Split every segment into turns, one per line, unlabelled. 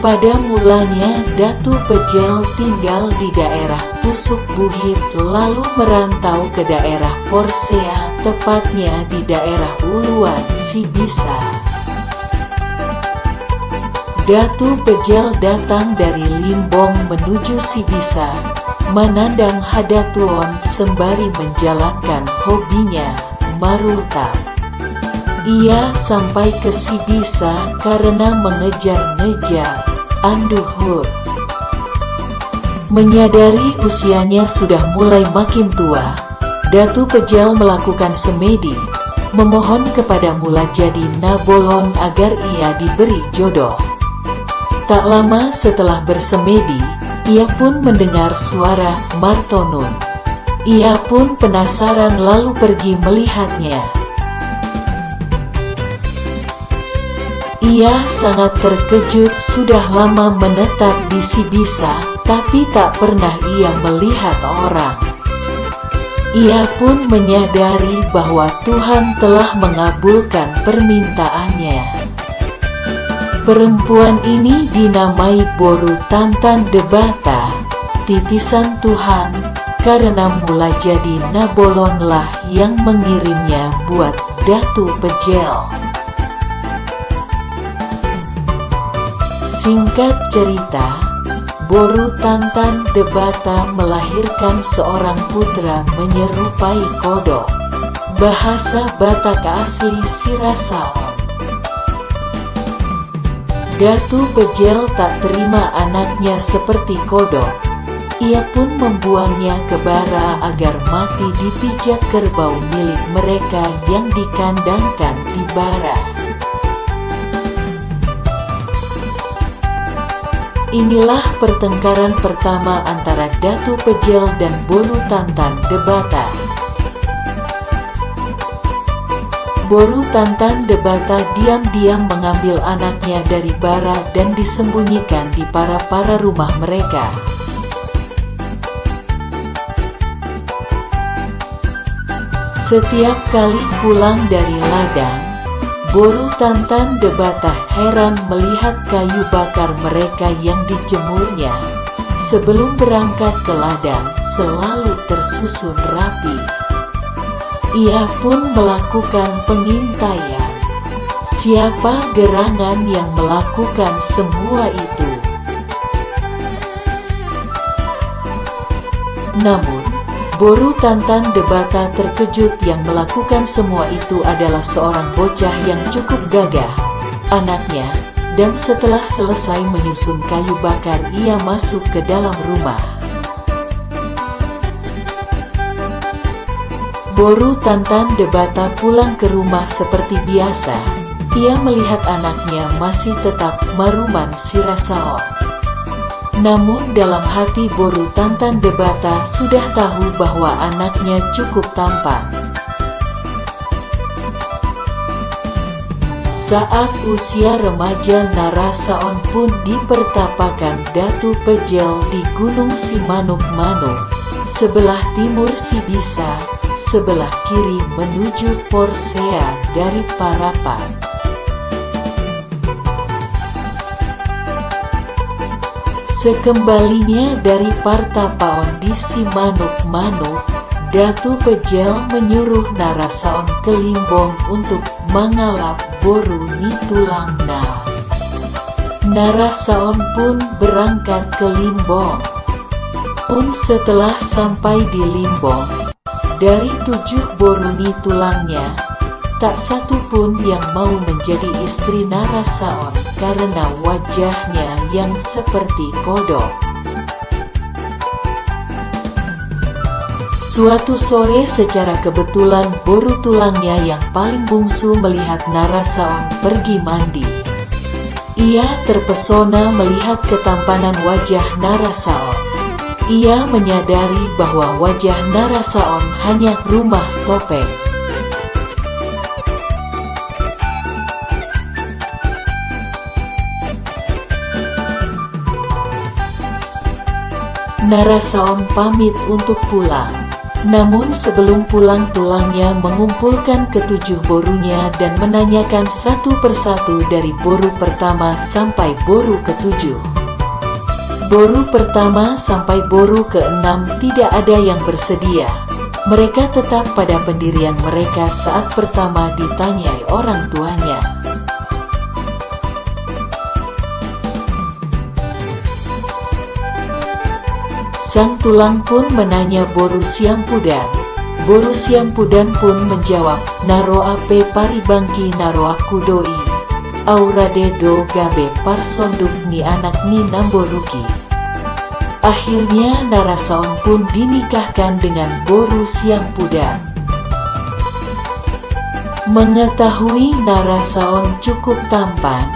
Pada mulanya Datu Pejel tinggal di daerah Pusuk Buhit lalu merantau ke daerah Porsea, tepatnya di daerah Uluan, Sibisa. Datu Pejel datang dari Limbong menuju Sibisa, menandang Hadatuon sembari menjalankan hobinya, marulta. Ia sampai ke Sibisa karena mengejar-ngejar Anduhur. Menyadari usianya sudah mulai makin tua, Datu Pejel melakukan semedi, memohon kepada Mulajadi Nabolon agar ia diberi jodoh. Tak lama setelah bersemedi, ia pun mendengar suara Martonun. Ia pun penasaran lalu pergi melihatnya. Ia sangat terkejut, sudah lama menetap di Sibisa, tapi tak pernah ia melihat orang. Ia pun menyadari bahwa Tuhan telah mengabulkan permintaannya. Perempuan ini dinamai Boru Tantan Debata, titisan Tuhan, karena Mulajadi Nabolonlah yang mengirimnya buat Datu Pejel. Singkat cerita, Boru Tantan Debata melahirkan seorang putra menyerupai kodok. Bahasa Batak asli Sirasaon. Datu Pejel tak terima anaknya seperti kodok. Ia pun membuangnya ke bara agar mati dipijak kerbau milik mereka yang dikandangkan di bara. Inilah pertengkaran pertama antara Datu Pejel dan Boru Tantan Debata. Boru Tantan Debata diam-diam mengambil anaknya dari bara dan disembunyikan di para rumah mereka. Setiap kali pulang dari ladang, Boru Tantan Debata heran melihat kayu bakar mereka yang dijemurnya. Sebelum berangkat ke ladang, selalu tersusun rapi. Ia pun melakukan pengintaian. Siapa gerangan yang melakukan semua itu? Namun, Boru Tantan Debata terkejut, yang melakukan semua itu adalah seorang bocah yang cukup gagah, anaknya, dan setelah selesai menyusun kayu bakar ia masuk ke dalam rumah. Boru Tantan Debata pulang ke rumah seperti biasa. Ia melihat anaknya masih tetap maruman Sirasaon. Namun dalam hati Boru Tantan Debata sudah tahu bahwa anaknya cukup tampan. Saat usia remaja, Narasaon pun dipertapakan Datu Pejel di Gunung Simanuk-Manuk, sebelah timur Sibisa, sebelah kiri menuju Porsea dari Parapat. Sekembalinya dari Partapaon di Simanuk-Manuk, Datu Pejel menyuruh Narasaon ke Limbong untuk mengalap Boru Nitulangna. Narasaon pun berangkat ke Limbong. Pun setelah sampai di Limbong, dari 7 Boru Nitulangnya, tak satu pun yang mau menjadi istri Narasaon karena wajahnya yang seperti kodok. Suatu sore secara kebetulan Boru Tulangnya yang paling bungsu melihat Narasaon pergi mandi. Ia terpesona melihat ketampanan wajah Narasaon. Ia menyadari bahwa wajah Narasaon hanya rumah topeng. Narasaon pamit untuk pulang. Namun sebelum pulang tulangnya mengumpulkan ketujuh borunya dan menanyakan satu persatu dari boru pertama sampai boru ketujuh. Boru pertama sampai boru keenam tidak ada yang bersedia. Mereka tetap pada pendirian mereka saat pertama ditanyai orang tuanya. Sang tulang pun menanya boru Siampudan. Boru Siampudan pun menjawab, "Naro ape paribangki naro aku doi. Aurade do gabe parsonduk ni anak ni namboruki." Akhirnya Narasaon pun dinikahkan dengan boru Siampudan. Mengetahui Narasaon cukup tampan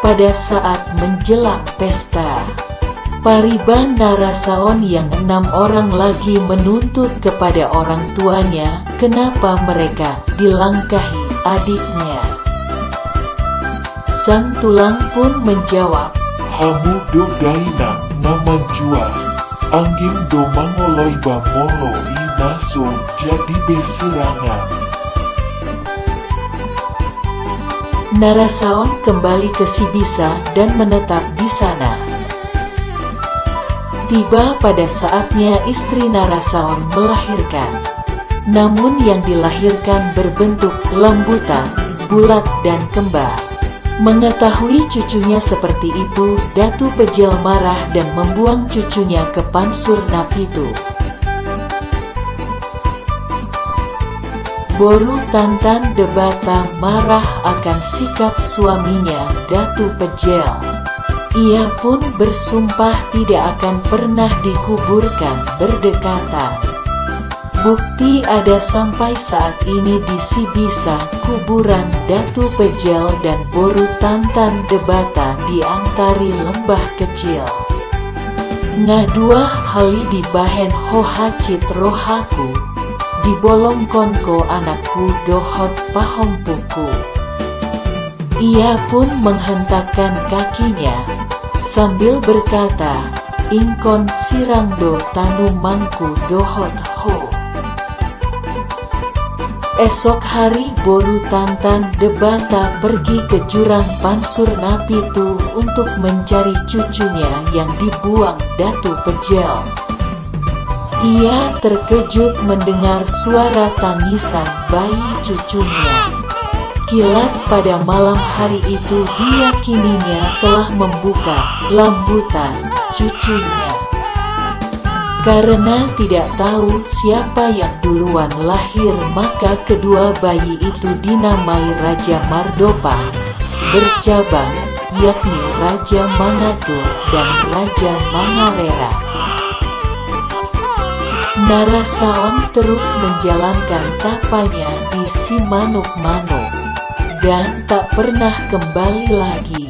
pada saat menjelang pesta, Pariban Narasaon yang 6 orang lagi menuntut kepada orang tuanya kenapa mereka dilangkahi adiknya. Sang tulang pun menjawab,
"Hamu do daina naman jua, angging do mangoloi bamolo inaso jadi beserangan."
Narasaon kembali ke Sibisa dan menetap di sana. Tiba pada saatnya istri Narasaon melahirkan. Namun yang dilahirkan berbentuk lambutan, bulat dan kembar. Mengetahui cucunya seperti itu, Datu Pejel marah dan membuang cucunya ke Pansur Napitu. Boru Tantan Debata marah akan sikap suaminya, Datu Pejel. Ia pun bersumpah tidak akan pernah dikuburkan berdekatan. Bukti ada sampai saat ini di Sibisa, kuburan Datu Pejel dan Boru Tantan Debata di antari lembah kecil. Ngadua hali di bahen hohacit rohaku, di bolong konko anakku dohot pahompuku. Ia pun menghentakkan kakinya sambil berkata, "Ingkon sirangdo tanu mangku dohot ho." Esok hari Boru Tantan Debata pergi ke jurang Pansur Napitu untuk mencari cucunya yang dibuang Datu Pejel. Ia terkejut mendengar suara tangisan bayi cucunya. Kilat pada malam hari itu diyakininya telah membuka lambutan cucunya. Karena tidak tahu siapa yang duluan lahir, maka kedua bayi itu dinamai Raja Mardopa bercabang, yakni Raja Mangatur dan Raja Mangarera. Narasaon terus menjalankan tapanya di Simanuk-Manuk dan tak pernah kembali lagi